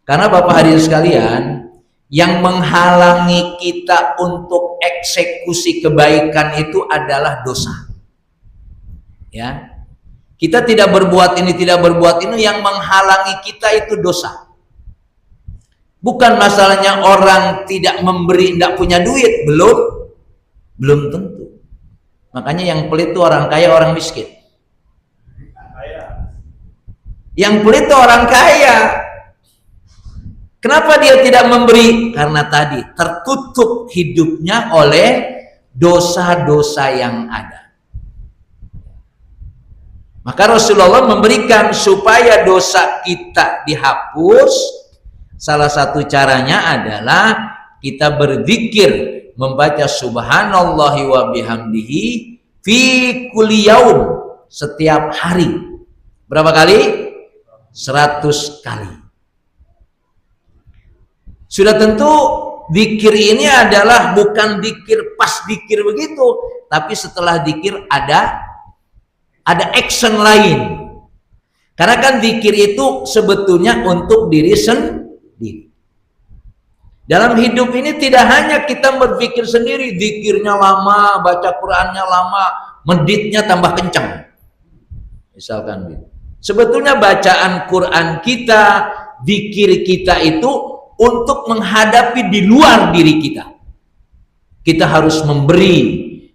Karena Bapak hadirin sekalian, yang menghalangi kita untuk eksekusi kebaikan itu adalah dosa. Ya. Kita tidak berbuat ini, tidak berbuat ini, yang menghalangi kita itu dosa. Bukan masalahnya orang tidak memberi, tidak punya duit, belum tentu. Makanya yang pelit itu orang kaya, orang miskin. Yang pelit itu orang kaya. Kenapa dia tidak memberi? Karena tadi tertutup hidupnya oleh dosa-dosa yang ada. Maka Rasulullah memberikan supaya dosa kita dihapus. Salah satu caranya adalah kita berzikir, membaca subhanallahi wa bihamdihi fi kulli yaum, setiap hari. Berapa kali? 100 kali. Sudah tentu zikir ini adalah bukan zikir pas zikir begitu, tapi setelah zikir ada action lain. Karena kan zikir itu sebetulnya untuk diri sendiri. Dalam hidup ini tidak hanya kita berpikir sendiri, zikirnya lama, baca Qur'annya lama, meditnya tambah kencang. Misalkan gitu. Sebetulnya bacaan Quran kita, zikir kita itu untuk menghadapi di luar diri kita. Kita harus memberi,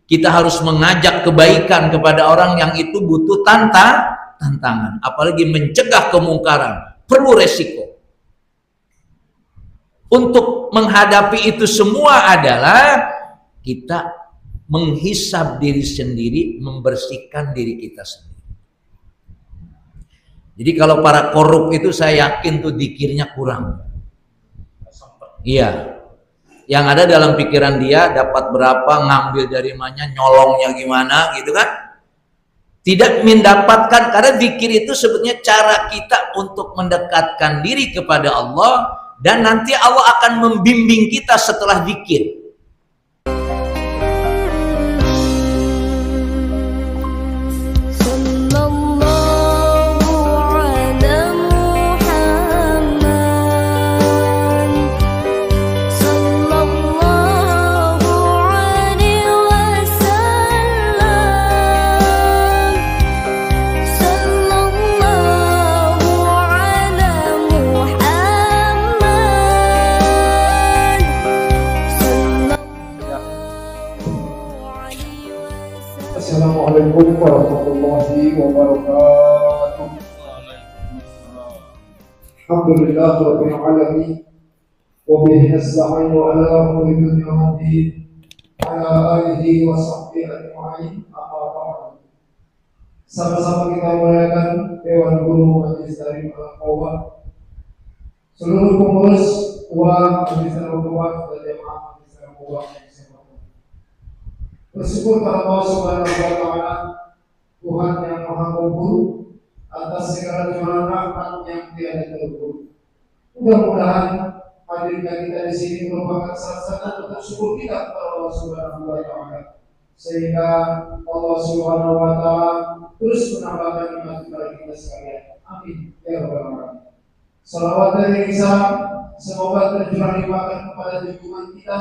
kita harus mengajak kebaikan kepada orang yang itu butuh tantangan, apalagi mencegah kemungkaran, perlu resiko. Untuk menghadapi itu semua adalah kita menghisab diri sendiri, membersihkan diri kita sendiri. Jadi kalau para korup itu saya yakin tuh zikirnya kurang. Iya, yang ada dalam pikiran dia dapat berapa, ngambil dari mana, nyolongnya gimana gitu kan. Tidak mendapatkan, karena zikir itu sebetulnya cara kita untuk mendekatkan diri kepada Allah, dan nanti Allah akan membimbing kita setelah zikir. Assalamualaikum warahmatullahi wabarakatuh. Alhamdulillah rabbil alamin wa bihi nasta'inu ala umuri dunya wa din ala alihi wa sahbihi ajma'in. Sama-sama kita muliakan Dewan Guru Majelis Taklim Al-Qawwah, seluruh pengurus Ketua Majelis Al-Qawwah dan jemaah Majelis Al-Qawwah. Bersyukur kepada Allah Subhanahu wa Ta'ala, Tuhan yang Maha Pengampun, atas segala curahan rahmat yang tiada terukur. Mudah-mudahan hadirnya kita di sini merupakan salah satu bentuk syukur kita kepada Allah Subhanahu wa Ta'ala, sehingga Allah Subhanahu wa Ta'ala terus menambahkan nikmat kepada kita sekalian. Amin ya rabbal alamin. Salawat dan salam semoga tercurah limpahkan kepada junjungan kita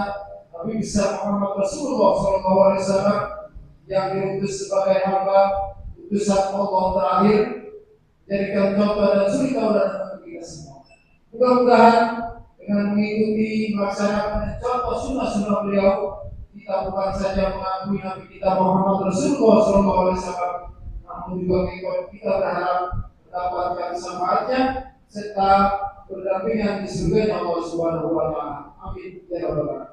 Nabi besar Muhammad Rasulullah SAW yang diutus sebagai hamba utusan Allah terakhir, jadikan contoh dan suri tauladan bagi kita semua. Mudah-mudahan dengan mengikuti melaksanakan contoh sunnah-sunnah beliau, kita bukan saja mengakui Nabi kita Muhammad Rasulullah SAW, namun juga kita berharap mendapatkan syafaatnya serta berdampingan di surga Allah Subhanahu wa Ta'ala. Amin ya rabbal alamin.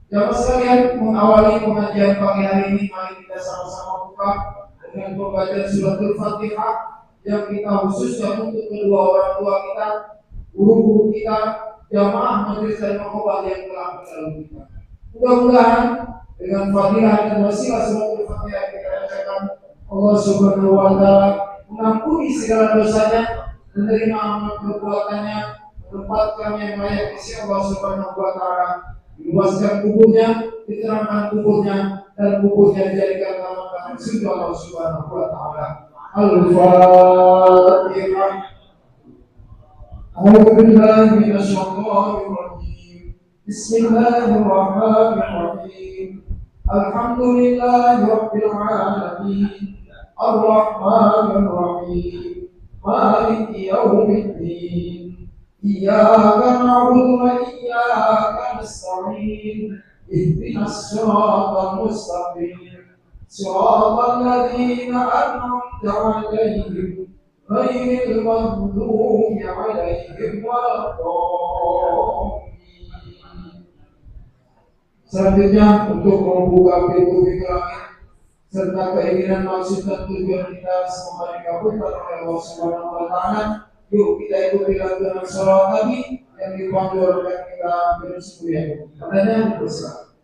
Jamaah sekalian, mengawali pengajian pagi hari ini, mari kita sama-sama buka dengan pembacaan suratul Fatihah yang kita khususnya untuk kedua orang tua kita, guru-guru kita, jamaah majelis dan pengobat yang telah mendahului kita. Mudah-mudahan dengan fadilah dan wasilah suratul Fatihah yang kita bacakan, Allah Subhanahu wa Ta'ala mengampuni segala dosanya, menerima amal perbuatannya, menempatkan yang layak di sisi Allah Subhanahu wa Ta'ala, diluaskan kuburnya, diterangkan kuburnya, dan kuburnya dijadikan taman-taman surga Allah Subhanahu wa Ta'ala. Al-Fatihah. أعوذ بالله من الشيطان الرجيم بسم الله الرحمن الرحيم الحمد لله رب العالمين الرحمن الرحيم مالك يوم الدين إياك نعبد وإياك نستعين اهدنا الصراط المستقيم صراط الذين أنعمت عليهم غير المغضوب عليهم ولا الضالين. Selanjutnya untuk membuka pintu pikiran serta keinginan maksud dan tujuan kita semoga dikabulkan oleh Allah Subhanahu wa taala. Yuk kita ikuti lantunan salawat tadi yang dipandu oleh kita bersemuanya. Padanya berserah.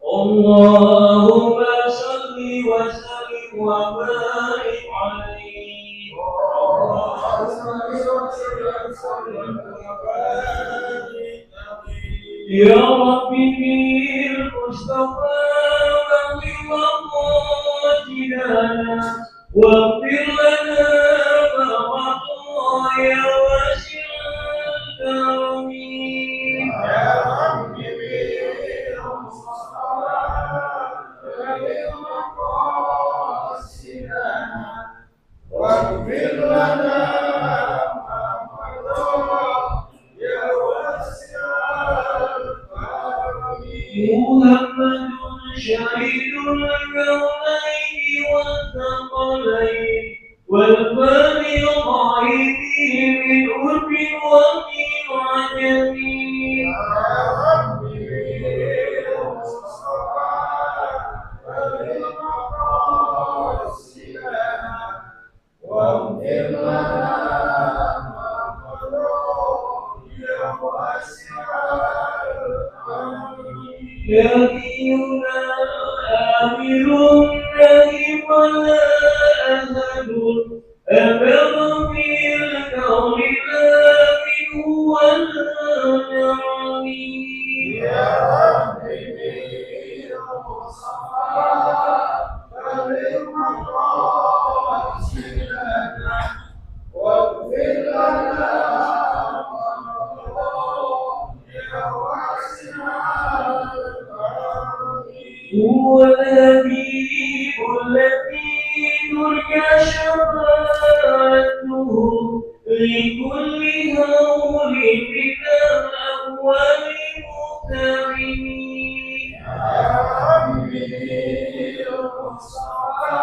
Allahumma salli wa sallim wa barik alaihi. Ya Rabbi bil Mustafa balligh maqasidana waghfir lana ma mada ya wasi'al karami. Ya Rabbi bil Mustafa balligh maqasidana waghfir lana محمد شهيد الكونين والثقلين والفاني الغائبين من أرب ومن عجم. يا ربي بالمصطفى بلغ مقاصدنا واغفر لنا ما مضى يا واسع يقينا آمر نهي ولا أهد أبر في الكون لكن هو الجميع. يا ربي بالمصطفى بلغ مقاصدنا واغفر لنا هو الحبيب الذي ترجى شفاعته لكل هول من الأهوال مقترنين. يا ربي المصطفى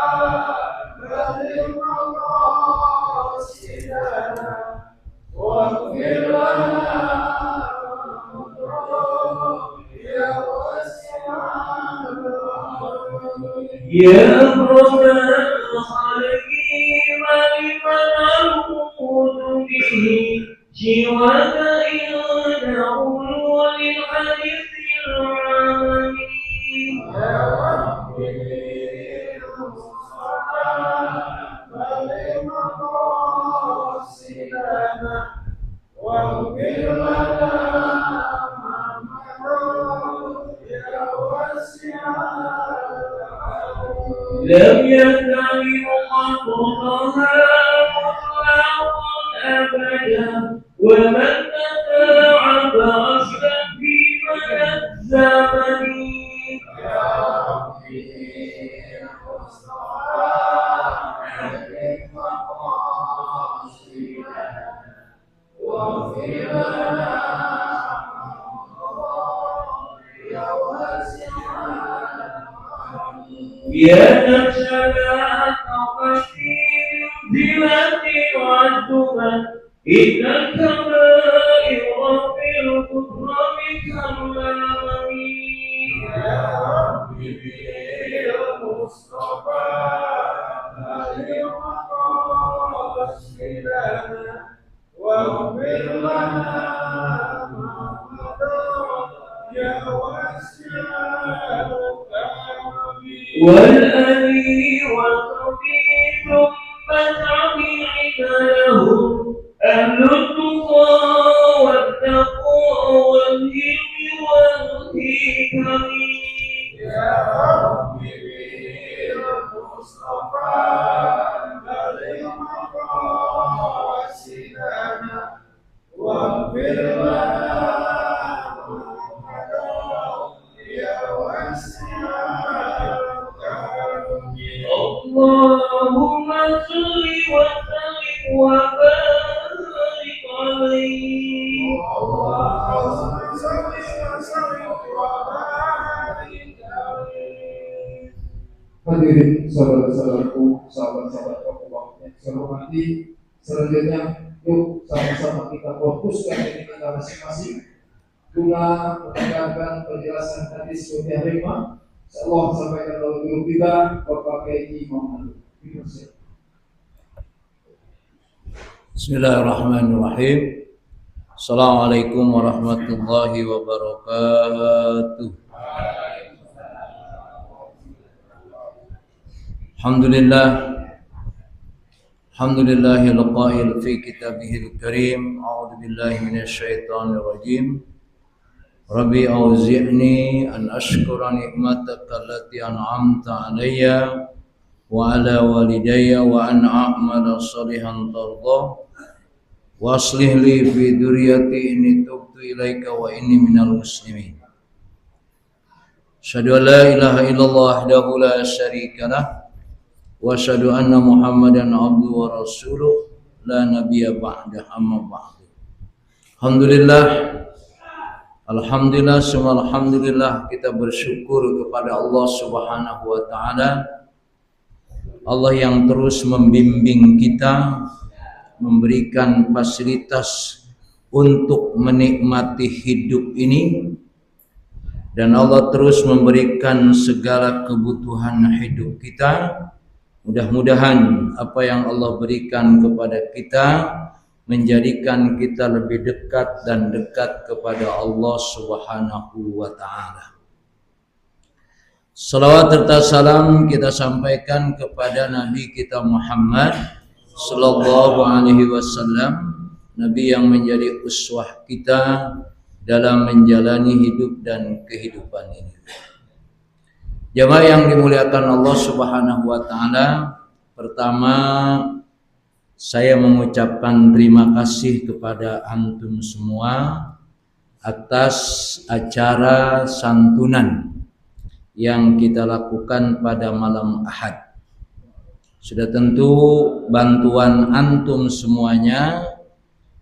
بلغ مقاصدنا واغفر لنا يا رب الخلق لمن أعوذ به سواك إنه وللحديث العالمين. يا رب المصطفى بلغ مقاصدنا واغفر لنا ما مضى يا واسع لم يكن خطها مطلقا أبدا ومن تتاعب أصلا في مدى الزمن. يا ربي المصطفى بلغ مقاصدنا واغفر لنا يا واسع يا نفسنا تقسيم ذلة والدمى إن الكبائر في الكفر بكرامي. يا ربي بالمصطفى بلغ مقاصدنا واغفر لنا ما مضى يا واسع والأبي والصبي ثم تعبيد لهم أهل التقى والتقوى والهلم والحكم. يا ربي بالمصطفى بلغ مقاصدنا Allahumma salli wa sallim wa barik alaihi. Hadirin saudara-saudaraku, sahabat-sahabat Allah yang saya hormati, selanjutnya yuk sama-sama kita fokuskan diri kita masing-masing guna mendengarkan penjelasan hadis Mutia Hikmah. Allah sampaikan oleh guru kita Bapak Kiai Muhammad. Bismillahirrahmanirrahim. Assalamualaikum warahmatullahi wabarakatuh. Alhamdulillahil qail fi kitabihil karim. A'udzu billahi minasy syaithanir rajim. Rabbi auzi'ni an ashkura ni'mataka allati an'amta 'alayya wa 'ala walidayya wa an a'mala shalihan tardah wa aslih li fi dzurriyyati inni tubtu ilaika wa inni minal muslimin. Asyhadu an la ilaha illallah wahdahu la syarika lah wa asyhadu anna Muhammadan abduhu wa rasuluh la nabiyya ba'da amma ba'du. Alhamdulillah, semua alhamdulillah kita bersyukur kepada Allah Subhanahu wa taala. Allah yang terus membimbing kita, memberikan fasilitas untuk menikmati hidup ini, dan Allah terus memberikan segala kebutuhan hidup kita. Mudah-mudahan apa yang Allah berikan kepada kita menjadikan kita lebih dekat dan dekat kepada Allah Subhanahu wa taala. Salawat serta salam kita sampaikan kepada Nabi kita Muhammad sallallahu alaihi wasallam, Nabi yang menjadi uswah kita dalam menjalani hidup dan kehidupan ini. Jamaah yang dimuliakan Allah Subhanahu wa taala, pertama saya mengucapkan terima kasih kepada antum semua atas acara santunan yang kita lakukan pada malam Ahad. Sudah tentu bantuan antum semuanya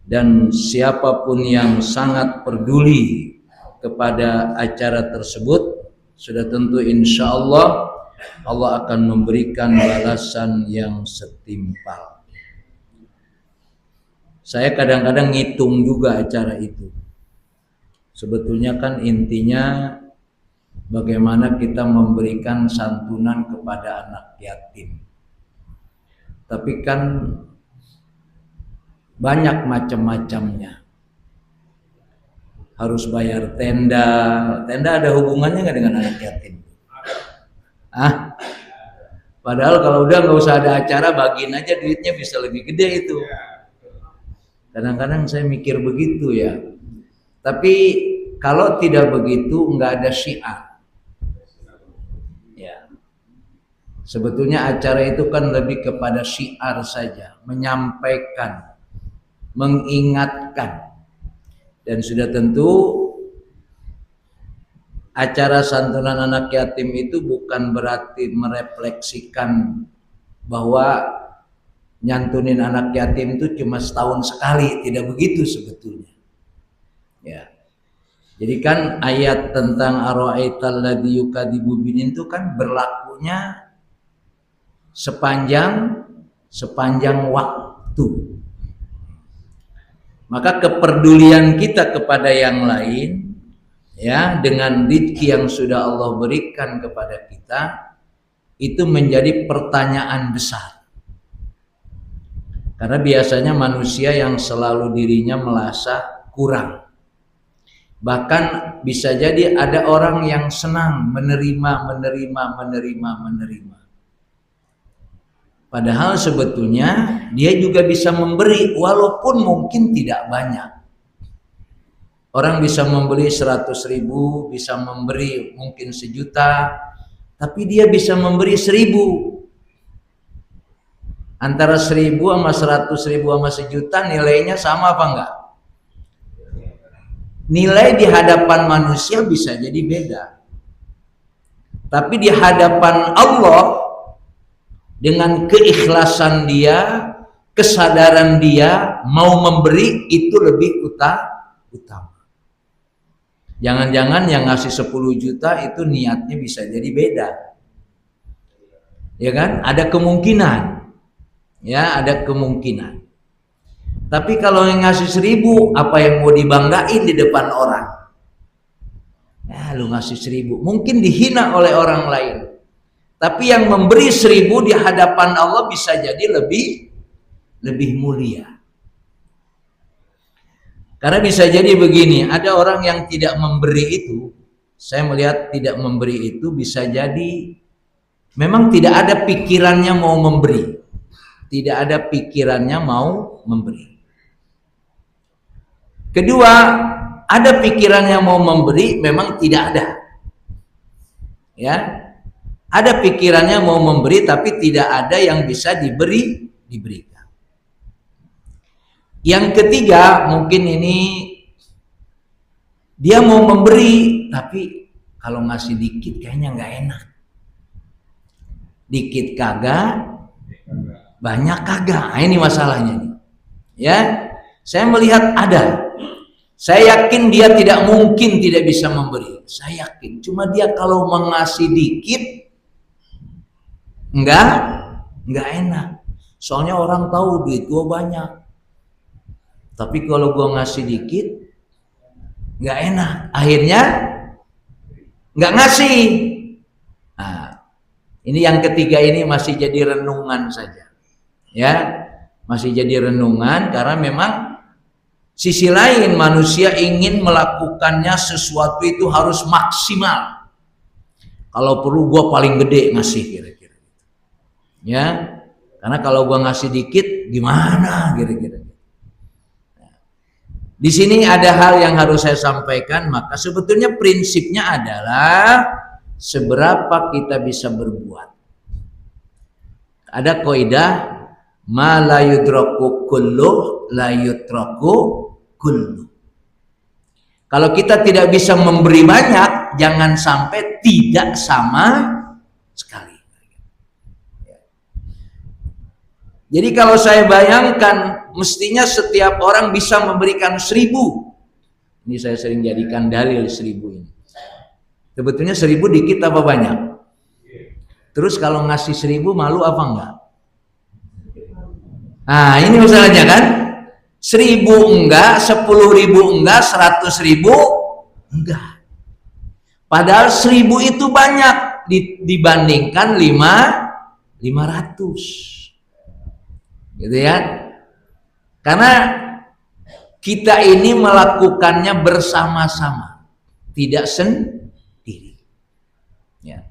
dan siapapun yang sangat peduli kepada acara tersebut, sudah tentu insya Allah Allah akan memberikan balasan yang setimpal. Saya kadang-kadang ngitung juga acara itu. Sebetulnya kan intinya bagaimana kita memberikan santunan kepada anak yatim. Tapi kan banyak macam-macamnya. Harus bayar tenda. Tenda ada hubungannya nggak dengan anak yatim? Padahal kalau udah nggak usah ada acara, bagiin aja duitnya bisa lebih gede itu. Kadang-kadang saya mikir begitu ya. Tapi kalau tidak begitu nggak ada syiar. Ya. Sebetulnya acara itu kan lebih kepada syiar saja, menyampaikan, mengingatkan. Dan sudah tentu acara santunan anak yatim itu bukan berarti merefleksikan bahwa nyantunin anak yatim itu cuma setahun sekali, tidak begitu sebetulnya. Ya. Jadi kan ayat tentang ara'aital ladzi yukadzibu bidin itu kan berlakunya sepanjang waktu. Maka kepedulian kita kepada yang lain ya, dengan rezeki yang sudah Allah berikan kepada kita itu menjadi pertanyaan besar. Karena biasanya manusia yang selalu dirinya merasa kurang. Bahkan bisa jadi ada orang yang senang menerima. Padahal sebetulnya dia juga bisa memberi walaupun mungkin tidak banyak. Orang bisa memberi 100.000, bisa memberi mungkin 1 juta, tapi dia bisa memberi 1.000. Antara 1.000 sama 100.000 sama 1 juta nilainya sama apa enggak? Nilai di hadapan manusia bisa jadi beda. Tapi di hadapan Allah, dengan keikhlasan dia, kesadaran dia mau memberi, itu lebih utama. Jangan-jangan yang ngasih 10 juta itu niatnya bisa jadi beda. Ya kan? Ada kemungkinan. Ya, ada kemungkinan. Tapi kalau yang ngasih 1000, apa yang mau dibanggain di depan orang? Ya, lu ngasih 1000, mungkin dihina oleh orang lain. Tapi yang memberi 1000 di hadapan Allah bisa jadi lebih mulia. Karena bisa jadi begini, ada orang yang tidak memberi itu, saya melihat tidak memberi itu bisa jadi memang tidak ada pikirannya mau memberi. Tidak ada pikirannya mau memberi. Kedua, ada pikirannya mau memberi, memang tidak ada. Ya. Ada pikirannya mau memberi tapi tidak ada yang bisa diberikan. Yang ketiga, mungkin ini dia mau memberi tapi kalau ngasih dikit kayaknya nggak enak. Dikit kagak, banyak kagak. Nah, ini masalahnya nih. Ya, saya melihat ada. Saya yakin dia tidak mungkin tidak bisa memberi. Saya yakin. Cuma dia kalau mengasih dikit enggak enak. Soalnya orang tahu duit gua banyak. Tapi kalau gua ngasih dikit enggak enak. Akhirnya enggak ngasih. Nah, ini yang ketiga ini masih jadi renungan saja. Ya, masih jadi renungan karena memang sisi lain manusia ingin melakukannya sesuatu itu harus maksimal. Kalau perlu gua paling gede ngasih kira-kira. Ya, karena kalau gua ngasih dikit gimana kira-kira. Di sini ada hal yang harus saya sampaikan, maka sebetulnya prinsipnya adalah seberapa kita bisa berbuat. Ada kaidah ma la yudraku kullu la yutraku kullu. Kalau kita tidak bisa memberi banyak, jangan sampai tidak sama sekali. Jadi kalau saya bayangkan, mestinya setiap orang bisa memberikan 1000. Ini saya sering jadikan dalil 1000 ini. Sebetulnya 1000 dikit apa banyak? Terus kalau ngasih 1000 malu apa enggak? Nah, ini masalahnya kan? 1000 enggak, 10.000 enggak, 100.000 enggak. Padahal 1000 itu banyak dibandingkan 500. Gitu ya. Karena kita ini melakukannya bersama-sama, tidak sendiri. Ya.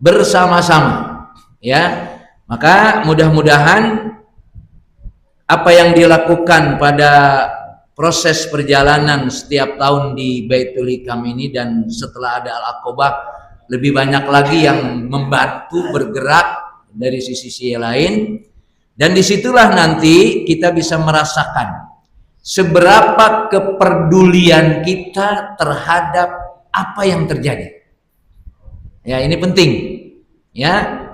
Bersama-sama, ya. Maka mudah-mudahan apa yang dilakukan pada proses perjalanan setiap tahun di Baitul Hikam ini dan setelah ada Al-Aqobah lebih banyak lagi yang membantu bergerak dari sisi lain, dan disitulah nanti kita bisa merasakan seberapa kepedulian kita terhadap apa yang terjadi. Ya, ini penting. Ya.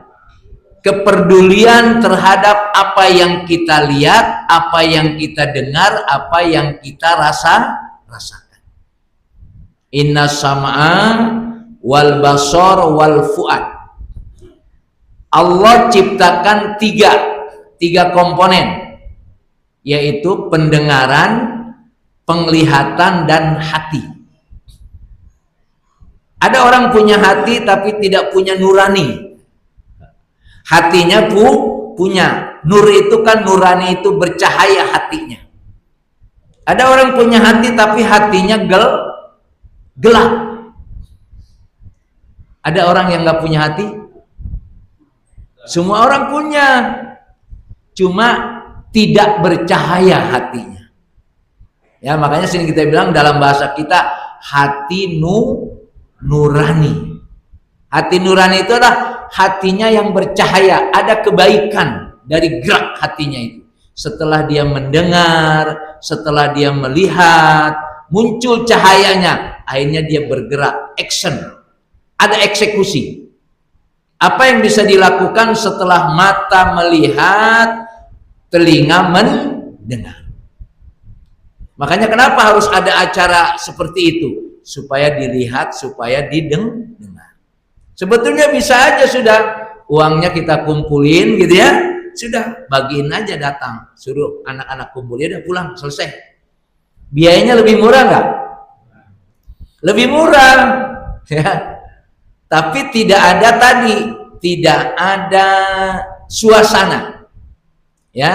Kepedulian terhadap apa yang kita lihat, apa yang kita dengar, apa yang kita rasakan. Inna sam'a wal basar wal fuad. Allah ciptakan tiga komponen, yaitu pendengaran, penglihatan, dan hati. Ada orang punya hati tapi tidak punya nurani. Hatinya punya nur, itu kan nurani, itu bercahaya hatinya. Ada orang punya hati tapi hatinya gelap. Ada orang yang nggak punya hati? Semua orang punya, cuma tidak bercahaya hatinya. Ya, makanya sini kita bilang dalam bahasa kita hati nurani. Hati nurani itu adalah hatinya yang bercahaya, ada kebaikan dari gerak hatinya itu. Setelah dia mendengar, setelah dia melihat, muncul cahayanya, akhirnya dia bergerak, action, ada eksekusi. Apa yang bisa dilakukan setelah mata melihat, telinga mendengar? Makanya kenapa harus ada acara seperti itu? Supaya dilihat, supaya didengar. Sebetulnya bisa aja sudah, uangnya kita kumpulin gitu ya, sudah bagiin aja, datang, suruh anak-anak kumpul, ya udah pulang, selesai. Biayanya lebih murah nggak? Lebih murah, ya. Tapi tidak ada tadi, tidak ada suasana, ya,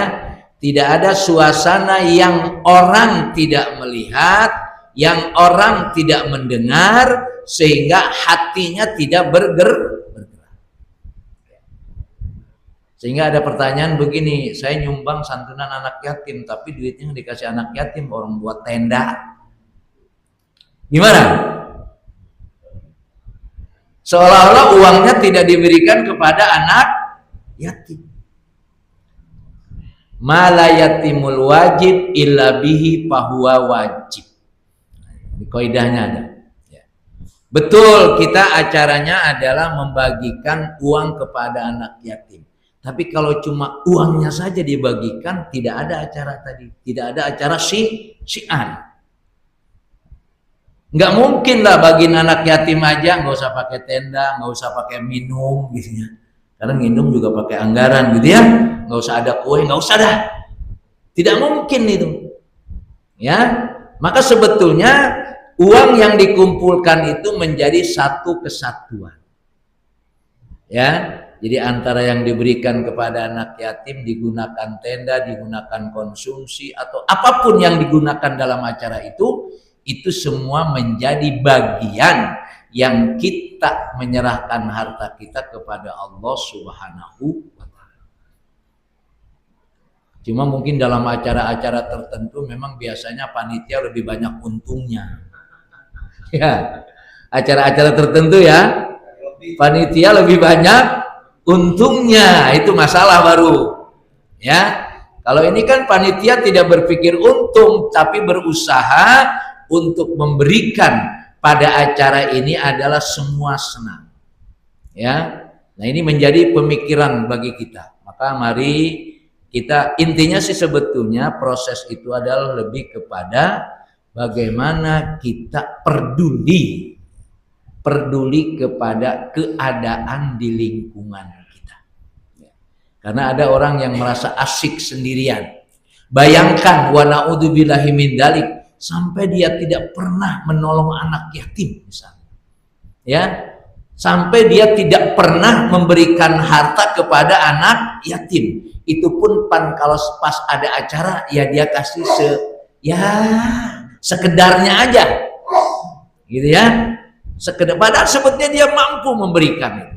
tidak ada suasana yang orang tidak melihat, yang orang tidak mendengar, sehingga hatinya tidak bergerak. Sehingga ada pertanyaan begini, saya nyumbang santunan anak yatim, tapi duitnya dikasih anak yatim, orang buat tenda. Gimana? Seolah-olah uangnya tidak diberikan kepada anak yatim. Mala yatimul wajib illa bihi fahuwa wajib. Di kaidahnya ada. Betul, kita acaranya adalah membagikan uang kepada anak yatim. Tapi kalau cuma uangnya saja dibagikan, tidak ada acara tadi, tidak ada acara syiar. Nggak mungkin lah bagiin anak yatim aja, nggak usah pakai tenda, nggak usah pakai minum gitu ya. Karena minum juga pakai anggaran gitu ya, nggak usah ada kue, nggak usah dah. Tidak mungkin itu, ya. Maka sebetulnya uang yang dikumpulkan itu menjadi satu kesatuan, ya. Jadi antara yang diberikan kepada anak yatim digunakan tenda, digunakan konsumsi, atau apapun yang digunakan dalam acara itu semua menjadi bagian yang kita menyerahkan harta kita kepada Allah Subhanahu wa Ta'ala. Cuma mungkin dalam acara-acara tertentu memang biasanya panitia lebih banyak untungnya. Ya, acara-acara tertentu ya, panitia lebih banyak untungnya, itu masalah baru, ya. Kalau ini kan panitia tidak berpikir untung, tapi berusaha untuk memberikan pada acara ini adalah semua senang, ya. Nah, ini menjadi pemikiran bagi kita. Maka mari kita, intinya sih sebetulnya proses itu adalah lebih kepada bagaimana kita peduli kepada keadaan di lingkungan kita. Karena ada orang yang merasa asyik sendirian. Bayangkan, wa na'udzubillahi min dzalik, sampai dia tidak pernah menolong anak yatim misalnya. Ya, sampai dia tidak pernah memberikan harta kepada anak yatim. Itu pun kalau pas ada acara ya dia kasih sekedarnya aja. Gitu ya. Sekedar, padahal sebetulnya dia mampu memberikan,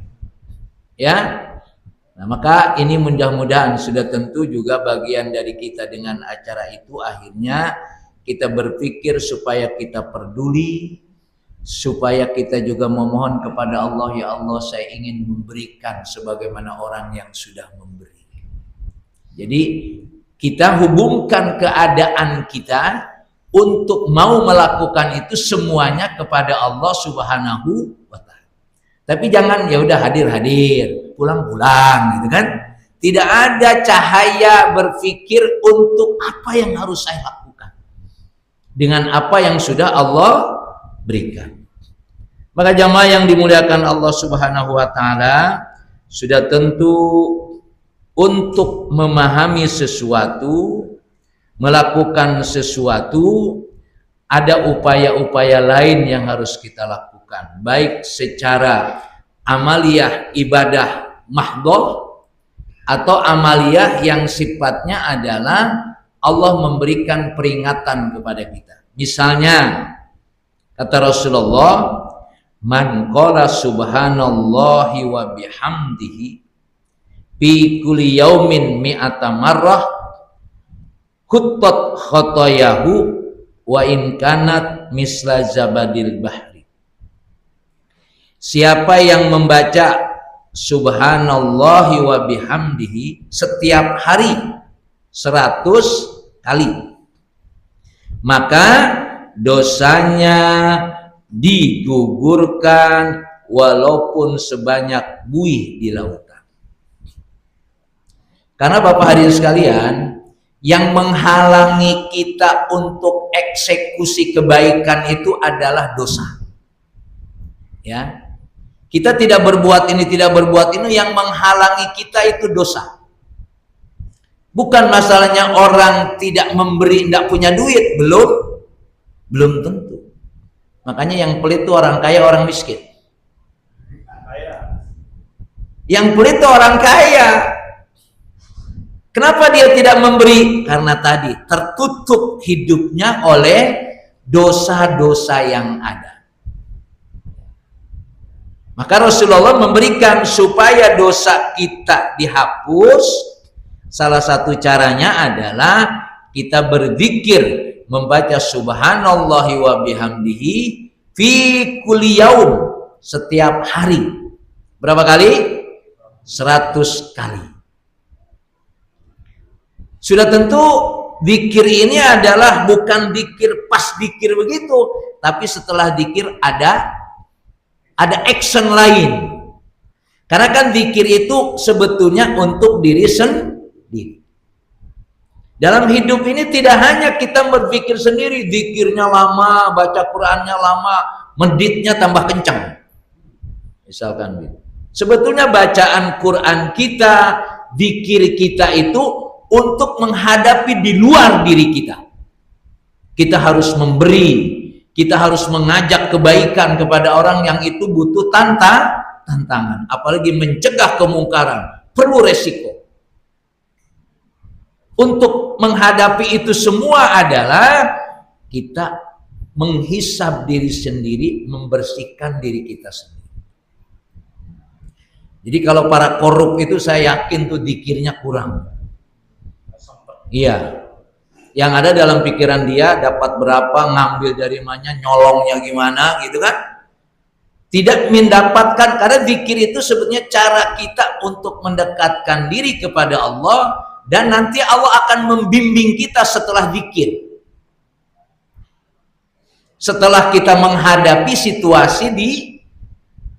ya. Nah, maka ini mudah-mudahan sudah tentu juga bagian dari kita dengan acara itu, akhirnya kita berpikir supaya kita peduli, supaya kita juga memohon kepada Allah, ya Allah, saya ingin memberikan sebagaimana orang yang sudah memberi. Jadi kita hubungkan keadaan kita untuk mau melakukan itu semuanya kepada Allah Subhanahu wa Ta'ala. Tapi jangan ya udah hadir-hadir, pulang-pulang gitu kan. Tidak ada cahaya berpikir untuk apa yang harus saya lakukan dengan apa yang sudah Allah berikan. Maka jamaah yang dimuliakan Allah Subhanahu wa Ta'ala, sudah tentu untuk memahami sesuatu, melakukan sesuatu, ada upaya-upaya lain yang harus kita lakukan, baik secara amaliyah ibadah mahdhah atau amaliyah yang sifatnya adalah Allah memberikan peringatan kepada kita. Misalnya kata Rasulullah, man qala subhanallahi wa bihamdihi fi kulli yaumin mi'ata marrah kuttat khotoyahu wa in kanat misla zabadil bahri. Siapa yang membaca subhanallahi wa bihamdihi setiap hari 100 kali, maka dosanya digugurkan walaupun sebanyak buih di lautan. Karena Bapak hadirin sekalian, yang menghalangi kita untuk eksekusi kebaikan itu adalah dosa. Ya. Kita tidak berbuat ini, tidak berbuat ini, yang menghalangi kita itu dosa. Bukan masalahnya orang tidak memberi, tidak punya duit, belum tentu. Makanya yang pelit itu orang kaya, orang miskin. Yang pelit itu orang kaya. Kenapa dia tidak memberi? Karena tadi tertutup hidupnya oleh dosa-dosa yang ada. Maka Rasulullah memberikan supaya dosa kita dihapus. Salah satu caranya adalah kita berzikir, membaca subhanallahi wa bihamdihi fi kulli yaum, setiap hari. Berapa kali? 100 kali. Sudah tentu zikir ini adalah bukan zikir pas zikir begitu, tapi setelah zikir ada action lain. Karena kan zikir itu sebetulnya untuk diri sendiri. Dalam hidup ini tidak hanya kita berzikir sendiri, zikirnya lama, baca Qur'annya lama, meditnya tambah kencang. Misalkan gitu. Sebetulnya bacaan Quran kita, zikir kita itu untuk menghadapi di luar diri kita. Kita harus memberi, kita harus mengajak kebaikan kepada orang yang itu butuh tantangan. Apalagi mencegah kemungkaran, perlu resiko. Untuk menghadapi itu semua adalah kita menghisab diri sendiri, membersihkan diri kita sendiri. Jadi kalau para korup itu saya yakin tuh zikirnya kurang. Iya, yang ada dalam pikiran dia dapat berapa, ngambil dari mana, nyolongnya gimana, gitu kan? Tidak mendapatkan, karena zikir itu sebetulnya cara kita untuk mendekatkan diri kepada Allah, dan nanti Allah akan membimbing kita setelah zikir. Setelah kita menghadapi situasi di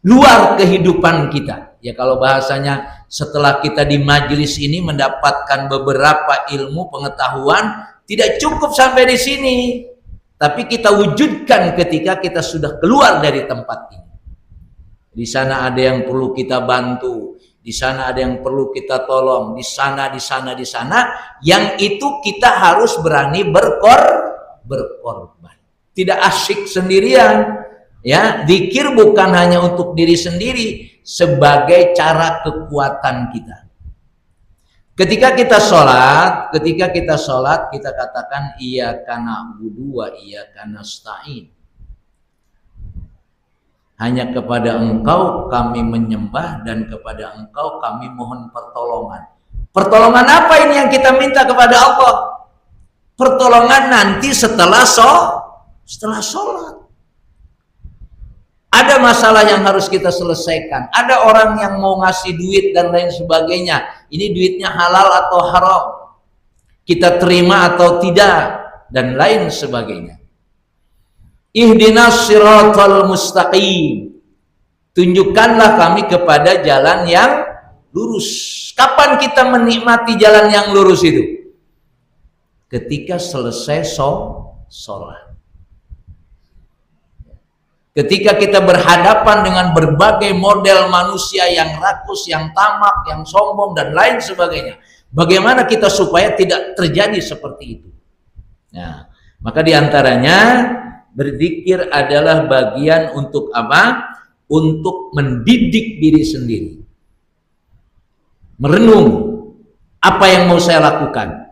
luar kehidupan kita. Ya kalau bahasanya, setelah kita di majelis ini mendapatkan beberapa ilmu pengetahuan, tidak cukup sampai di sini, tapi kita wujudkan ketika kita sudah keluar dari tempat ini. Di sana ada yang perlu kita bantu, di sana ada yang perlu kita tolong, di sana, yang itu kita harus berani berkorban. Tidak asyik sendirian. Ya, zikir bukan hanya untuk diri sendiri, sebagai cara kekuatan kita. Ketika kita sholat, kita katakan iyyaka na'budu wa iyyaka nasta'in. Hanya kepada Engkau kami menyembah dan kepada Engkau kami mohon pertolongan. Pertolongan apa ini yang kita minta kepada Allah? Pertolongan nanti setelah sholat. Ada masalah yang harus kita selesaikan. Ada orang yang mau ngasih duit dan lain sebagainya. Ini duitnya halal atau haram, kita terima atau tidak, dan lain sebagainya. Ihdinas siratal mustaqim. Tunjukkanlah kami kepada jalan yang lurus. Kapan kita menikmati jalan yang lurus itu? Ketika selesai sholat. Ketika kita berhadapan dengan berbagai model manusia yang rakus, yang tamak, yang sombong, dan lain sebagainya. Bagaimana kita supaya tidak terjadi seperti itu? Nah, maka diantaranya berzikir adalah bagian untuk apa? Untuk mendidik diri sendiri. Merenung, apa yang mau saya lakukan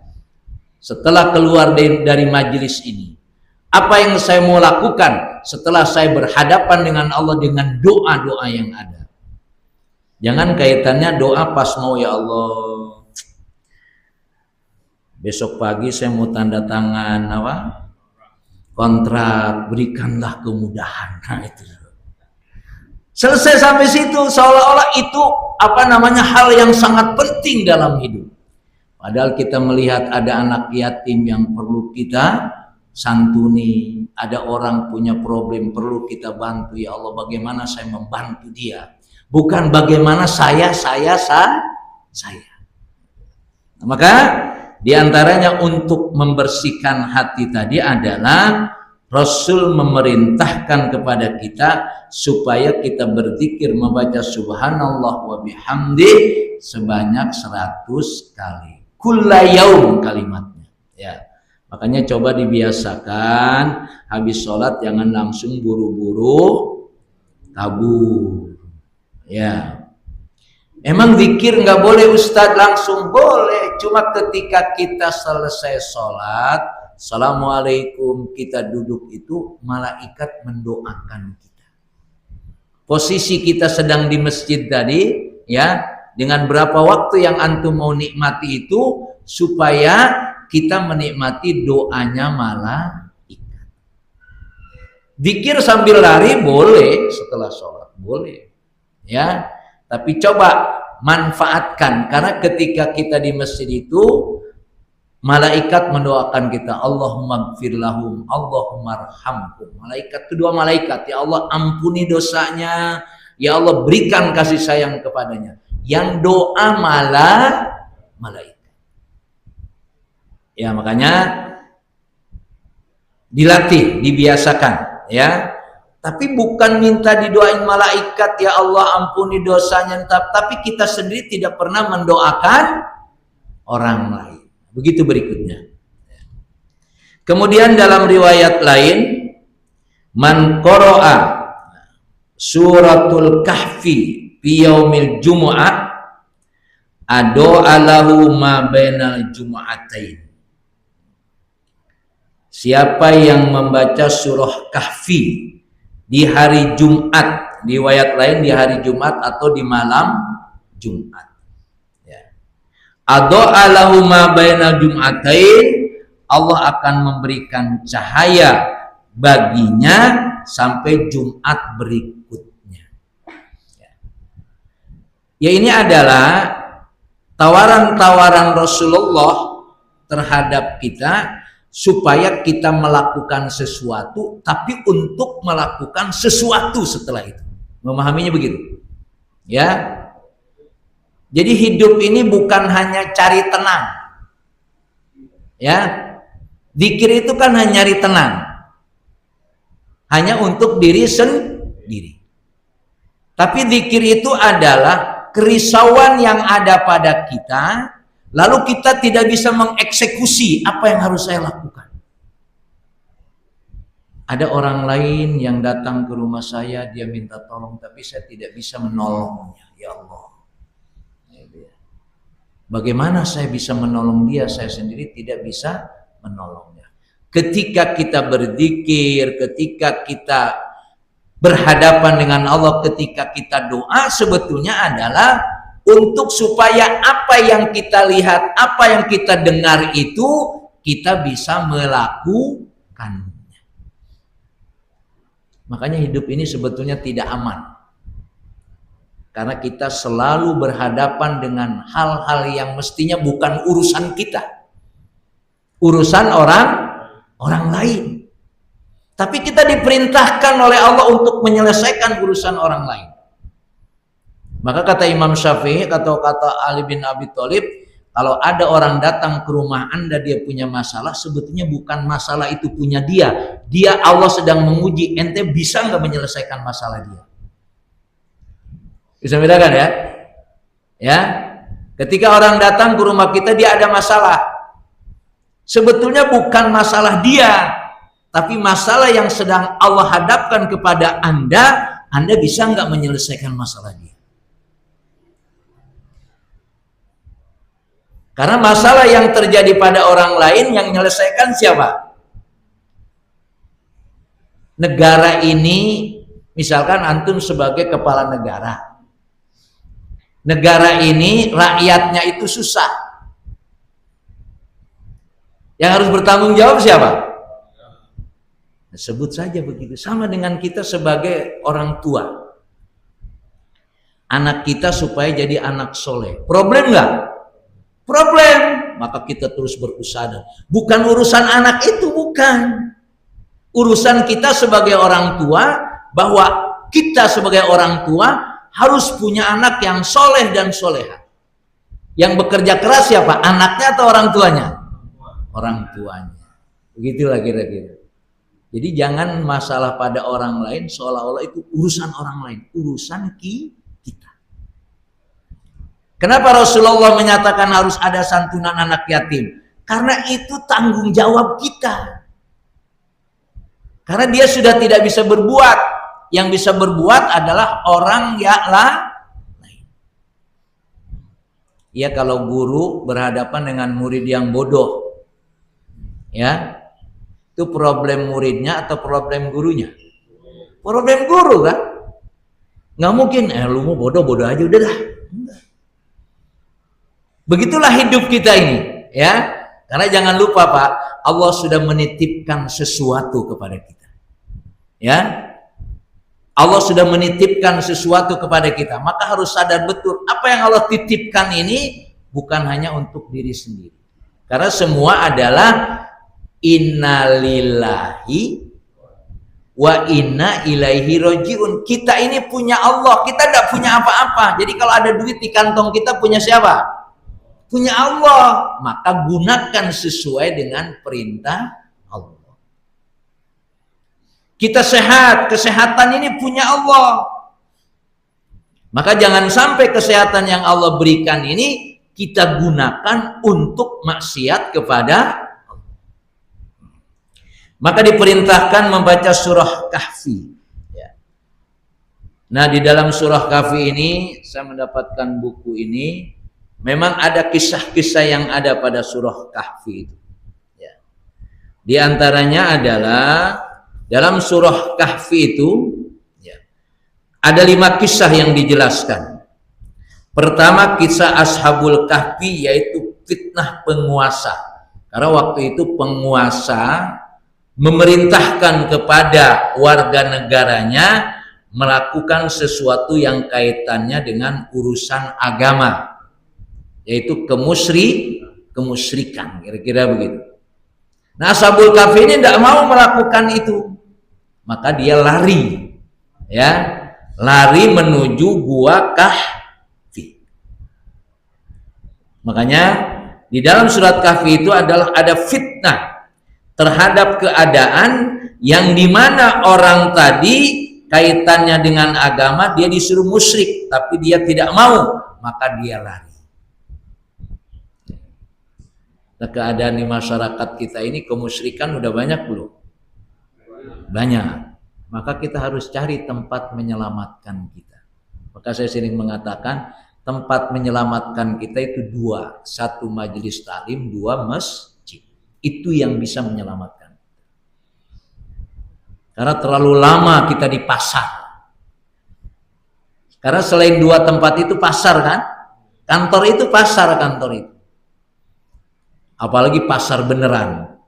setelah keluar dari majelis ini? Apa yang saya mau lakukan setelah saya berhadapan dengan Allah dengan doa-doa yang ada? Jangan kaitannya doa pas mau, ya Allah, besok pagi saya mau tanda tangan kontrak, berikanlah kemudahan. Nah, itu selesai sampai situ, seolah-olah itu hal yang sangat penting dalam hidup. Padahal kita melihat ada anak yatim yang perlu kita santuni. Ada orang punya problem perlu kita bantu, ya Allah bagaimana saya membantu dia, bukan bagaimana saya. Maka diantaranya untuk membersihkan hati tadi adalah Rasul memerintahkan kepada kita supaya kita berzikir membaca subhanallah wa bihamdi sebanyak 100 kali. Kulla yaum kalimatnya. Ya. Makanya coba dibiasakan habis sholat jangan langsung buru-buru kabur. Ya. Emang zikir nggak boleh Ustadz langsung? Boleh, cuma ketika kita selesai sholat, assalamualaikum, kita duduk itu malaikat mendoakan kita. Posisi kita sedang di masjid tadi, ya, dengan berapa waktu yang antum mau nikmati itu supaya kita menikmati doanya malaikat. Zikir sambil lari boleh setelah sholat, boleh, ya. Tapi coba manfaatkan, karena ketika kita di masjid itu malaikat mendoakan kita, Allahumma gfir lahum, Allahumma arhamhum. Malaikat, kedua malaikat, ya Allah ampuni dosanya, ya Allah berikan kasih sayang kepadanya. Yang doa malaikat. Ya makanya dilatih, dibiasakan, ya. Tapi bukan minta didoain malaikat, ya Allah ampuni dosanya, tapi kita sendiri tidak pernah mendoakan orang lain. Begitu berikutnya. Kemudian dalam riwayat lain, man qara'a suratul kahfi fi yaumil jumu'ah ado'a lahu ma bainal jumu'atain. Siapa yang membaca surah kahfi di hari Jumat, riwayat lain di hari Jumat atau di malam Jumat, ya. Ado'a lahu ma bainal jum'atain, Allah akan memberikan cahaya baginya sampai Jumat berikutnya. Ya ini adalah tawaran-tawaran Rasulullah terhadap kita supaya kita melakukan sesuatu, tapi untuk melakukan sesuatu setelah itu. Memahaminya begitu, ya. Jadi hidup ini bukan hanya cari tenang, ya. Zikir itu kan hanya nyari tenang, hanya untuk diri sendiri. Tapi zikir itu adalah kerisauan yang ada pada kita, lalu kita tidak bisa mengeksekusi apa yang harus saya lakukan. Ada orang lain yang datang ke rumah saya, dia minta tolong, tapi saya tidak bisa menolongnya. Ya Allah, bagaimana saya bisa menolong dia? Saya sendiri tidak bisa menolongnya. Ketika kita berzikir, ketika kita berhadapan dengan Allah, ketika kita doa, sebetulnya adalah untuk supaya apa yang kita lihat, apa yang kita dengar itu kita bisa melakukannya. Makanya hidup ini sebetulnya tidak aman, karena kita selalu berhadapan dengan hal-hal yang mestinya bukan urusan kita, urusan orang lain. Tapi kita diperintahkan oleh Allah untuk menyelesaikan urusan orang lain. Maka kata Imam Syafi'i atau kata Ali bin Abi Thalib, kalau ada orang datang ke rumah Anda, dia punya masalah, sebetulnya bukan masalah itu punya dia. Dia, Allah sedang menguji ente bisa nggak menyelesaikan masalah dia. Bisa bedakan ya? Ya, ketika orang datang ke rumah kita, dia ada masalah. Sebetulnya bukan masalah dia, tapi masalah yang sedang Allah hadapkan kepada Anda. Anda bisa nggak menyelesaikan masalah dia? Karena masalah yang terjadi pada orang lain yang menyelesaikan siapa? Negara ini, misalkan antum sebagai kepala negara. Negara ini rakyatnya itu susah. Yang harus bertanggung jawab siapa? Sebut saja begitu. Sama dengan kita sebagai orang tua. Anak kita supaya jadi anak soleh. Problem nggak? Problem. maka kita terus berusaha. Bukan urusan anak itu, bukan. Urusan kita sebagai orang tua, bahwa kita sebagai orang tua harus punya anak yang soleh dan soleha. Yang bekerja keras siapa? Anaknya atau orang tuanya? Orang tuanya. Begitulah kira-kira. Jadi jangan masalah pada orang lain seolah-olah itu urusan orang lain, urusan kita. Kenapa Rasulullah menyatakan harus ada santunan anak yatim? Karena itu tanggung jawab kita. Karena dia sudah tidak bisa berbuat. Yang bisa berbuat adalah orang yang lain. Ya, kalau guru berhadapan dengan murid yang bodoh, ya, itu problem muridnya atau problem gurunya? Problem guru kan? Nggak mungkin, lu mau bodoh aja udah dah. Begitulah hidup kita ini, ya. Karena jangan lupa Pak, Allah sudah menitipkan sesuatu kepada kita, ya. Allah sudah menitipkan sesuatu kepada kita, maka harus sadar betul apa yang Allah titipkan ini bukan hanya untuk diri sendiri. Karena semua adalah innalillahi wa inna ilaihi rojiun. Kita ini punya Allah, kita tidak punya apa-apa. Jadi kalau ada duit di kantong kita, punya siapa? Punya Allah. Maka gunakan sesuai dengan perintah Allah. Kita sehat, kesehatan ini punya Allah. Maka jangan sampai kesehatan yang Allah berikan ini kita gunakan untuk maksiat kepada Allah. Maka diperintahkan membaca surah Kahfi. Nah, di dalam surah Kahfi ini saya mendapatkan buku ini. Memang ada kisah-kisah yang ada pada surah Kahfi itu. Di antaranya adalah dalam surah Kahfi itu ada 5 kisah yang dijelaskan. Pertama, kisah Ashabul Kahfi, yaitu fitnah penguasa. Karena waktu itu penguasa memerintahkan kepada warga negaranya melakukan sesuatu yang kaitannya dengan urusan agama, yaitu kemusyrikan, kira-kira begitu. Nah, Ashabul Kahfi ini tidak mau melakukan itu, maka dia lari, lari menuju gua Kahfi. Makanya di dalam surat Kahfi itu ada fitnah terhadap keadaan yang dimana orang tadi kaitannya dengan agama, dia disuruh musyrik, tapi dia tidak mau, maka dia lari. Nah, keadaan di masyarakat kita ini kemusyrikan udah banyak belum? Banyak. Maka kita harus cari tempat menyelamatkan kita. Maka saya sering mengatakan tempat menyelamatkan kita itu 2, 1 majelis taklim, 2 masjid. Itu yang bisa menyelamatkan. Karena terlalu lama kita di pasar. Karena selain 2 tempat itu pasar kan? Kantor itu pasar, kantor itu. Apalagi pasar beneran,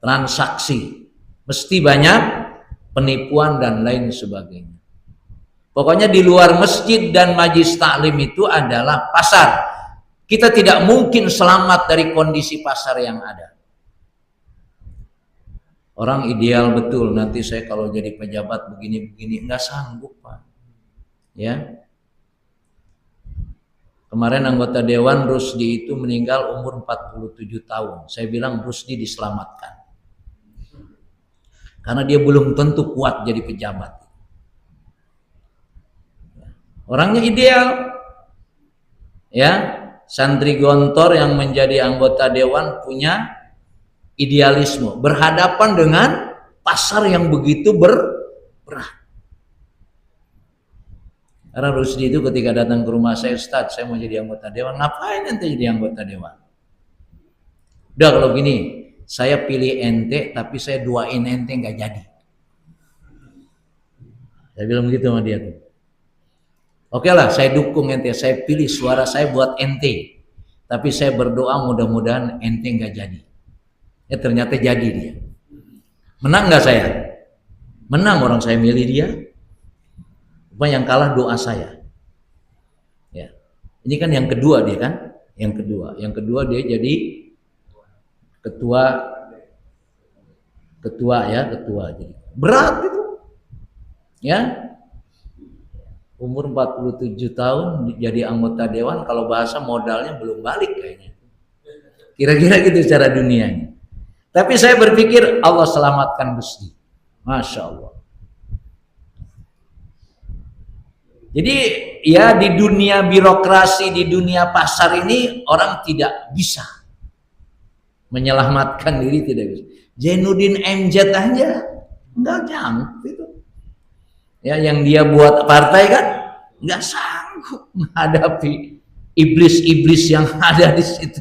transaksi, mesti banyak penipuan dan lain sebagainya. Pokoknya di luar masjid dan majlis taklim itu adalah pasar. Kita tidak mungkin selamat dari kondisi pasar yang ada. Orang ideal betul, nanti saya kalau jadi pejabat begini-begini, nggak sanggup Pak. Kemarin anggota Dewan Rusdi itu meninggal umur 47 tahun. Saya bilang Rusdi diselamatkan. Karena dia belum tentu kuat jadi pejabat. Orangnya ideal. Santri Gontor yang menjadi anggota Dewan punya idealisme. Berhadapan dengan pasar yang begitu berat. Karena Rusdi itu ketika datang ke rumah saya, Ustaz, saya mau jadi anggota Dewan. Ngapain ente jadi anggota Dewan? Udah kalau gini, saya pilih ente, tapi saya doain ente nggak jadi. Saya bilang gitu sama dia tuh. Oke lah, saya dukung ente, saya pilih suara saya buat ente, tapi saya berdoa mudah-mudahan ente nggak jadi. Ternyata jadi dia. Menang nggak saya? Menang, orang saya milih dia. Yang kalah doa saya. Ini kan yang kedua dia kan. Yang kedua dia jadi ketua jadi berat itu ya, umur 47 tahun jadi anggota dewan, kalau bahasa modalnya belum balik kayaknya, kira-kira gitu secara dunianya. Tapi saya berpikir Allah selamatkan Gusti, Masya Allah. Jadi ya di dunia birokrasi, di dunia pasar ini orang tidak bisa menyelamatkan diri, tidak bisa. Zainuddin MZ aja nggak jangkut itu. Ya, yang dia buat partai kan nggak sanggup menghadapi iblis-iblis yang ada di situ.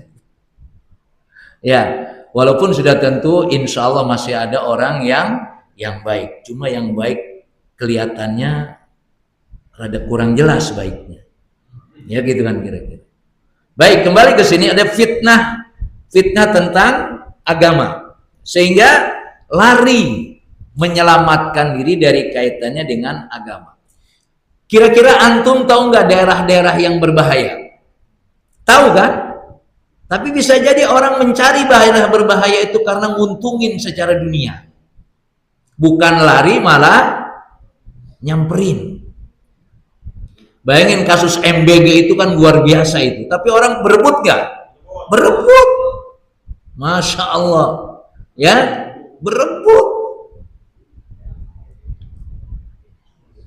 Ya, walaupun sudah tentu insya Allah masih ada orang yang baik. Cuma yang baik kelihatannya rada kurang jelas baiknya. Ya gitu kan kira-kira. Baik, kembali ke sini ada fitnah tentang agama. Sehingga lari menyelamatkan diri dari kaitannya dengan agama. Kira-kira antum tahu nggak daerah-daerah yang berbahaya? Tahu kan? Tapi bisa jadi orang mencari daerah berbahaya itu karena nguntungin secara dunia. Bukan lari, malah nyamperin. Bayangin kasus MBG itu kan luar biasa itu. Tapi orang berebut nggak? Berebut. Masya Allah. Ya, berebut.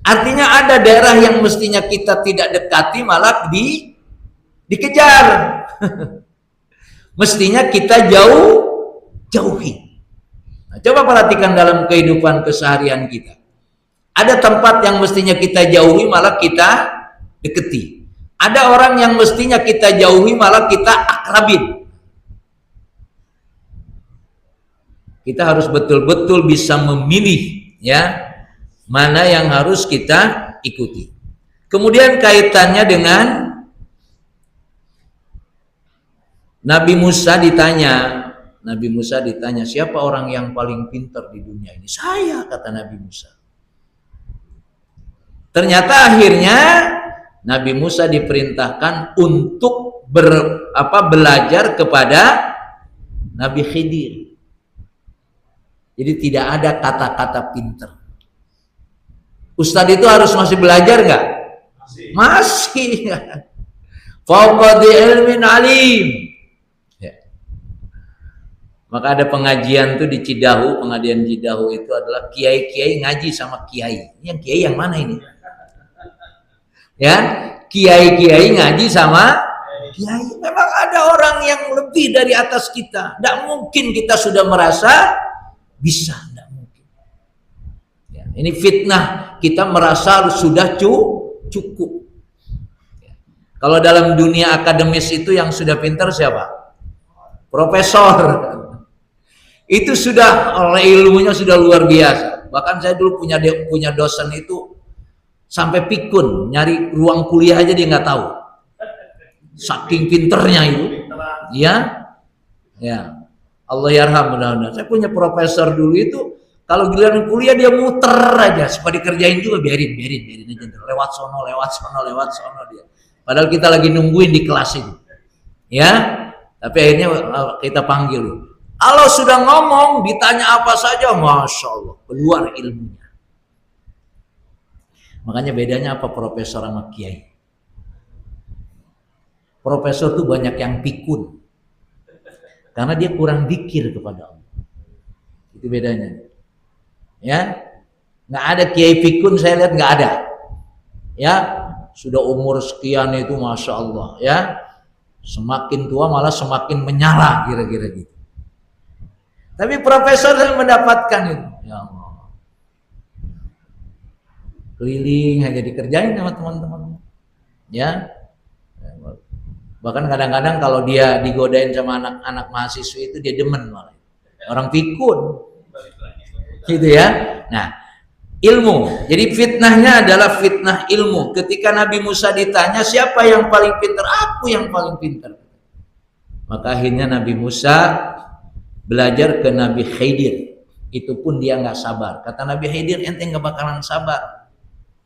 Artinya ada daerah yang mestinya kita tidak dekati malah dikejar. Mestinya kita jauhi. Nah, coba perhatikan dalam kehidupan keseharian kita. Ada tempat yang mestinya kita jauhi malah kita deketi. Ada orang yang mestinya kita jauhi malah kita akrabin. Kita harus betul-betul bisa memilih ya, mana yang harus kita ikuti. Kemudian kaitannya dengan Nabi Musa ditanya, siapa orang yang paling pintar di dunia ini? Saya, kata Nabi Musa. Ternyata akhirnya Nabi Musa diperintahkan untuk belajar kepada Nabi Khidir. Jadi tidak ada kata-kata pintar. Ustadz itu harus masih belajar nggak? Masih. Fauqa dzi ilmin alim. Ya. Maka ada pengajian tuh di Cidahu, pengajian Cidahu itu adalah kiai-kiai ngaji sama kiai. Yang kiai yang mana ini? Ya, kiai-kiai ngaji sama kiai. Memang ada orang yang lebih dari atas kita. Tidak mungkin kita sudah merasa bisa, tidak mungkin. Ya, ini fitnah, kita merasa sudah cukup. Ya. Kalau dalam dunia akademis itu yang sudah pintar siapa? Profesor. Itu sudah ilmunya sudah luar biasa. Bahkan saya dulu punya dosen itu sampai pikun, nyari ruang kuliah aja dia nggak tahu. Saking pinternya itu. Ya. Allah yarham mudah-mudahan. Saya punya profesor dulu itu kalau giliran kuliah dia muter aja supaya dikerjain juga, biarin aja, lewat sono dia. Padahal kita lagi nungguin di kelas itu. Ya. Tapi akhirnya kita panggil. Kalau sudah ngomong ditanya apa saja, Masya Allah, keluar ilmunya. Makanya bedanya apa profesor sama kiai? Profesor tuh banyak yang pikun. Karena dia kurang zikir kepada Allah. Itu bedanya. Ya, nggak ada kiai pikun, saya lihat nggak ada. Ya, sudah umur sekian itu Masya Allah. Ya, semakin tua malah semakin menyala kira-kira gitu. Tapi profesor saya mendapatkan itu. Ya Allah. Keliling hanya dikerjain sama teman-teman. Ya. Bahkan kadang-kadang kalau dia digodain sama anak-anak mahasiswa itu dia demen malah. Orang pikun. Gitu ya. Nah, ilmu. Jadi fitnahnya adalah fitnah ilmu. Ketika Nabi Musa ditanya siapa yang paling pintar? Aku yang paling pintar. Maka akhirnya Nabi Musa belajar ke Nabi Khidir. Itu pun dia nggak sabar. Kata Nabi Khidir, ente nggak bakalan sabar.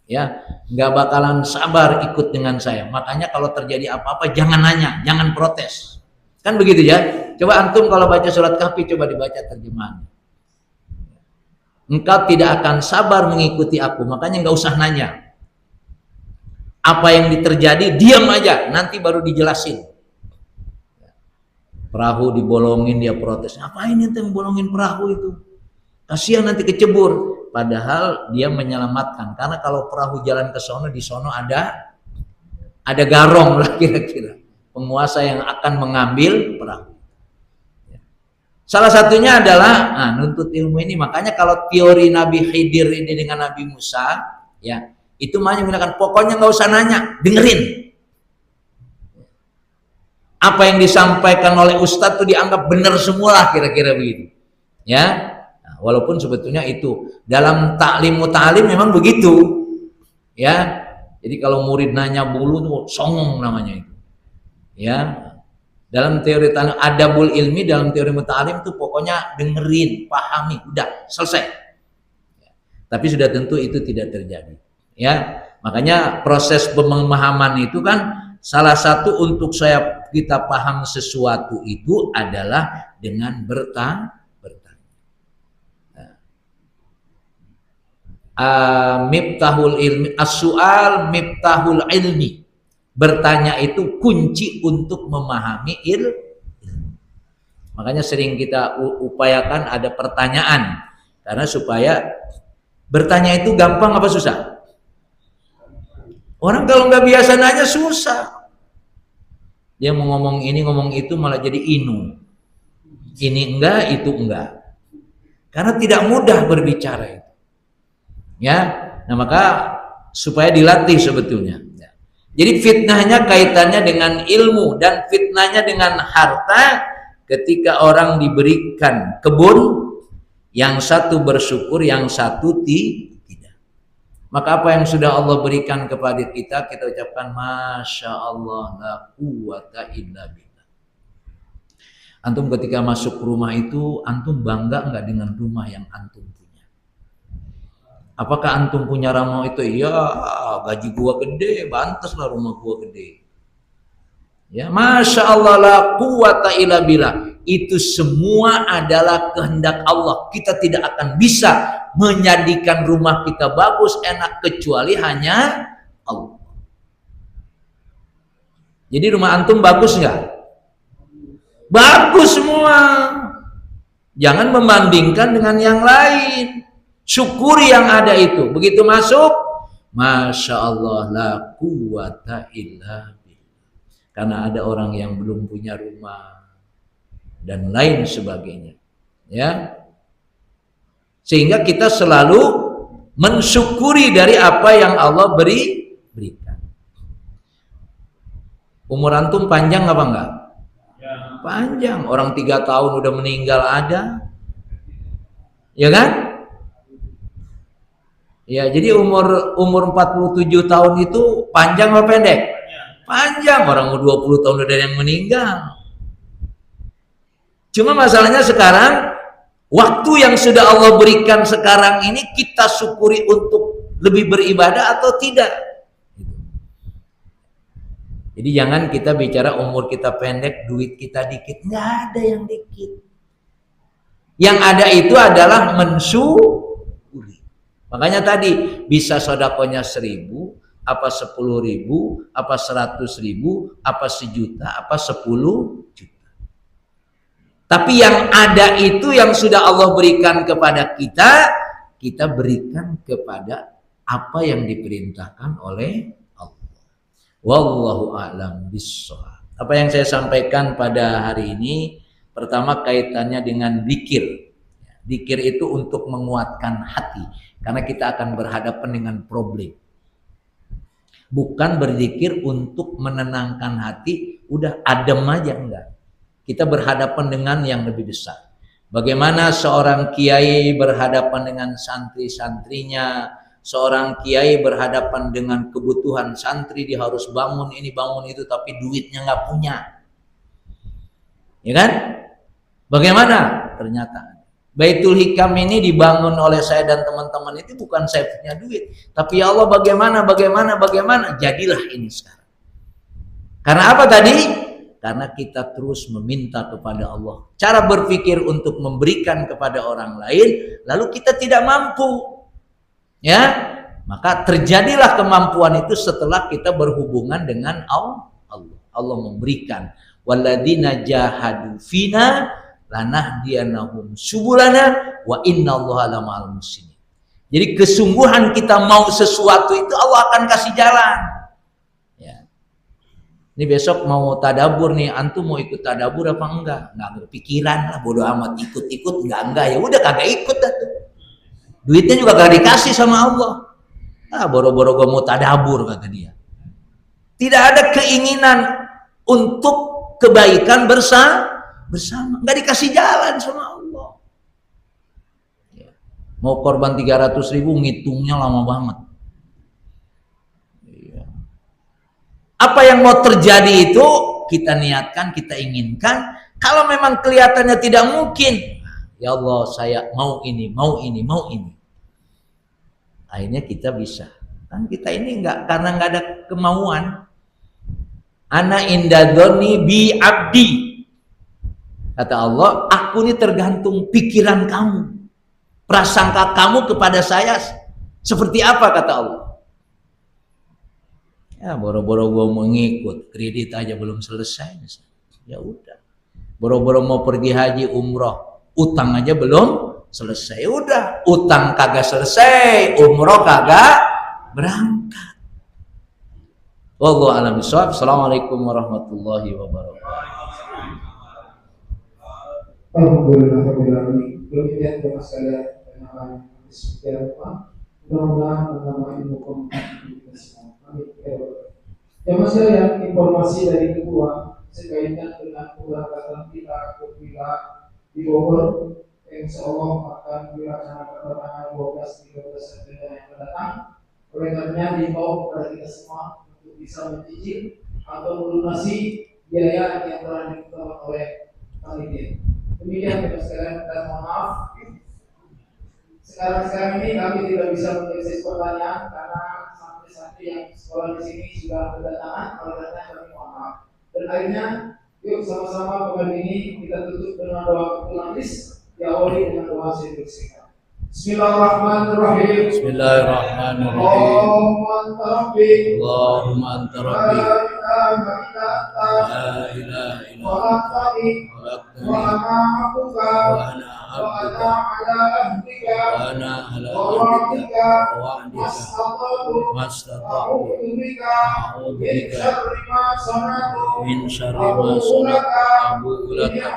ya, nggak bakalan sabar ikut dengan saya. Makanya kalau terjadi apa-apa jangan nanya, jangan protes. Kan begitu ya. Coba antum kalau baca surat Kahfi, coba dibaca terjemahan. Engkau tidak akan sabar mengikuti aku, makanya nggak usah nanya. Apa yang terjadi, diam aja, nanti baru dijelasin. Perahu dibolongin, dia protes. Ngapain ente bolongin perahu itu? Kasihan nanti kecebur. Padahal dia menyelamatkan, karena kalau perahu jalan ke sono, di sono ada garong lah kira-kira, penguasa yang akan mengambil perahu. Salah satunya adalah nuntut ilmu ini. Makanya kalau teori Nabi Khidir ini dengan Nabi Musa, ya itu makanya menggunakan pokoknya nggak usah nanya, dengerin. Apa yang disampaikan oleh Ustadz itu dianggap benar semua, kira-kira begitu. Ya. Walaupun sebetulnya itu dalam ta'lim memang begitu, ya. Jadi kalau murid nanya mulu tuh songong namanya itu, ya. Dalam teori ta'lim, adabul ilmi dalam teori muta'alim tuh pokoknya dengerin, pahami, udah selesai. Tapi sudah tentu itu tidak terjadi, ya. Makanya proses pemahaman itu kan salah satu untuk kita paham sesuatu itu adalah dengan bertanya. Miftahul ilmi, as-su'al miftahul ilmi. Bertanya itu kunci untuk memahami ilmu. Makanya sering kita upayakan ada pertanyaan, karena supaya bertanya itu gampang apa susah? Orang kalau nggak biasa nanya susah. Dia mau ngomong ini ngomong itu malah jadi inu. Ini enggak, itu enggak. Karena tidak mudah berbicara itu. Ya, nah maka supaya dilatih sebetulnya. Ya. Jadi fitnahnya kaitannya dengan ilmu, dan fitnahnya dengan harta. Ketika orang diberikan kebun, yang satu bersyukur, yang satu tidak. Maka apa yang sudah Allah berikan kepada kita ucapkan Masya Allah la quwata illa billah. Antum ketika masuk rumah itu, antum bangga enggak dengan rumah yang antum punya? Apakah antum punya rumah itu? Iya, gaji gua gede, pantaslah rumah gua gede. Ya, Masya Allah la quwata illa billah. Itu semua adalah kehendak Allah. Kita tidak akan bisa menjadikan rumah kita bagus, enak, kecuali hanya Allah. Jadi rumah antum bagus nggak? Bagus semua. Jangan membandingkan dengan yang lain. Syukuri yang ada itu. Begitu masuk, Masya Allah la quwata illa billah. Karena ada orang yang belum punya rumah dan lain sebagainya, ya. Sehingga kita selalu mensyukuri dari apa yang Allah berikan. Umur antum panjang apa enggak? Ya. Panjang. Orang 3 tahun udah meninggal ada, ya kan? Ya, jadi umur 47 tahun itu panjang atau pendek? Panjang. Orang 20 tahun udah ada yang meninggal. Cuma masalahnya sekarang, waktu yang sudah Allah berikan sekarang ini kita syukuri untuk lebih beribadah atau tidak. Jadi jangan kita bicara umur kita pendek, duit kita dikit. Nggak ada yang dikit. Yang ada itu adalah mensyukuri. Makanya tadi bisa sodakonya 1.000, apa 10.000, apa 100.000, apa 1 juta, apa 10 juta. Tapi yang ada itu yang sudah Allah berikan kepada kita, kita berikan kepada apa yang diperintahkan oleh Allah. Wallahu a'lam bishshawab. Apa yang saya sampaikan pada hari ini, pertama kaitannya dengan zikir. Zikir itu untuk menguatkan hati, karena kita akan berhadapan dengan problem. Bukan berzikir untuk menenangkan hati, udah adem aja, enggak. Kita berhadapan dengan yang lebih besar. Bagaimana seorang kiai berhadapan dengan santri-santrinya, seorang kiai berhadapan dengan kebutuhan santri, dia harus bangun ini bangun itu, tapi duitnya nggak punya, ya kan? Bagaimana? Ternyata Baitul Hikam ini dibangun oleh saya dan teman-teman itu bukan saya punya duit, tapi ya Allah bagaimana jadilah ini sekarang. Karena apa tadi? Karena kita terus meminta kepada Allah. Cara berpikir untuk memberikan kepada orang lain, lalu kita tidak mampu. Ya, maka terjadilah kemampuan itu setelah kita berhubungan dengan Allah. Allah memberikan. Walladzina jahadu fina lanahdiyanahum subulana wa innallaha lama'al muhsinin. Jadi kesungguhan kita mau sesuatu itu Allah akan kasih jalan. Ya. Ini besok mau tadabur nih, antum mau ikut tadabur apa enggak? Enggak berpikiran lah, bodo amat ikut enggak ya udah kagak ikut dah tuh. Duitnya juga kagak dikasih sama Allah. Boro-boro gua mau tadabur kata dia. Tidak ada keinginan untuk kebaikan bersama, nggak dikasih jalan sama Allah. Ya. Mau korban 300.000 ngitungnya lama banget. Ya. Apa yang mau terjadi itu kita niatkan, kita inginkan. Kalau memang kelihatannya tidak mungkin, ya Allah saya mau ini. Akhirnya kita bisa. Kan kita ini karena nggak ada kemauan. Ana indadzoni bi abdi. Kata Allah, aku ini tergantung pikiran kamu. Prasangka kamu kepada saya seperti apa kata Allah. Ya boro-boro gue mau ngikut, kredit aja belum selesai. Ya udah. Boro-boro mau pergi haji umroh, utang aja belum selesai. Udah, utang kagak selesai, umroh kagak berangkat. Wallahu a'lam bishawab. Assalamualaikum warahmatullahi wabarakatuh. Alhamdulillahirrahmanirrahim. Demikian teman sekalian penyampaian sekian apa? Mudah-mudahan menambah ilmu komunikasi kita semua. Amin. Teman sekalian, informasi dari ketua sekaitan dengan keberangkatan kita ke villa di Bogor, insya Allah akan dilaksanakan pada tanggal 12-13 September yang akan datang. Oleh karenanya dihimbau kepada kita semua untuk bisa mencicil atau melunasi biaya yang telah dikeluarkan oleh panitia. Demikian teman sekalian, dan mohon maaf sekarang ini kami tidak bisa menjawab pertanyaan karena santri-santri yang sekolah di sini sudah berdatangan. Oleh karena kami mohon maaf. Dan akhirnya yuk sama-sama pagi ini kita tutup dengan doa kepulangis, diawali dengan doa singkat. Bismillahirrahmanirrahim. Bismillahirrahmanirrahim. Allahumma anta rabbi. La ilaha illa anta. Wa ana abduka. Wa ana ala ahdika. Wa mastata'tu. A'udzu bika min syarri ma sana'tu. Abu'u laka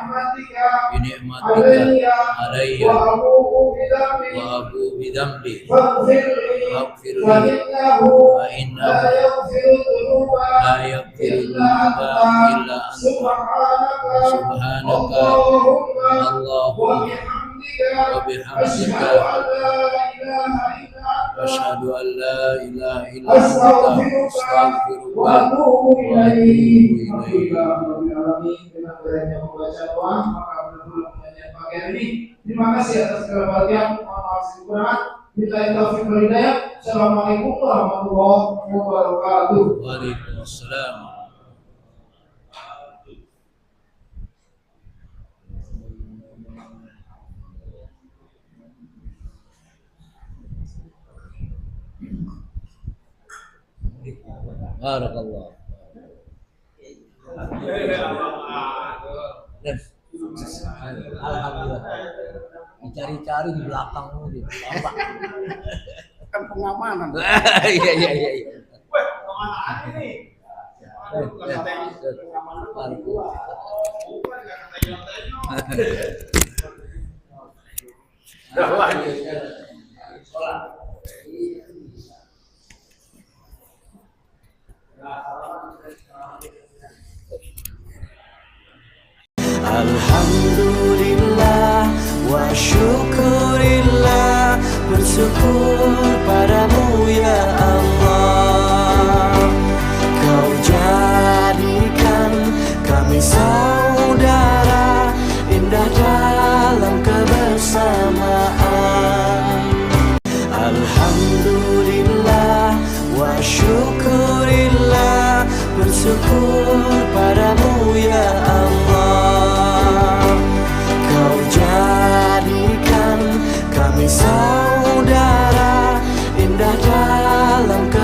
bi ni'matika alayya. Wa abu bidambi faghfir li fa innahu la yaghfiru dzunuba illa anta subhanaka Allahumma wa bihamdika asyhadu an la ilaha illa anta astaghfiruka wa atubu ilaik. Terima kasih atas segala perhatian. Mohon maaf kekurangan. Billahi taufiq wal hidayah. Assalamualaikum warahmatullahi wabarakatuh. Waalaikumsalam. Barakallah. Alhamdulillah. Dicari-cari di belakang lu Kan pengamanan. Iya. Wah, kemana aja nih? Alhamdulillah wa syukurillah, bersyukur padamu ya Allah. Kau jadikan kami saudara, indah dalam kebersamaan. Sang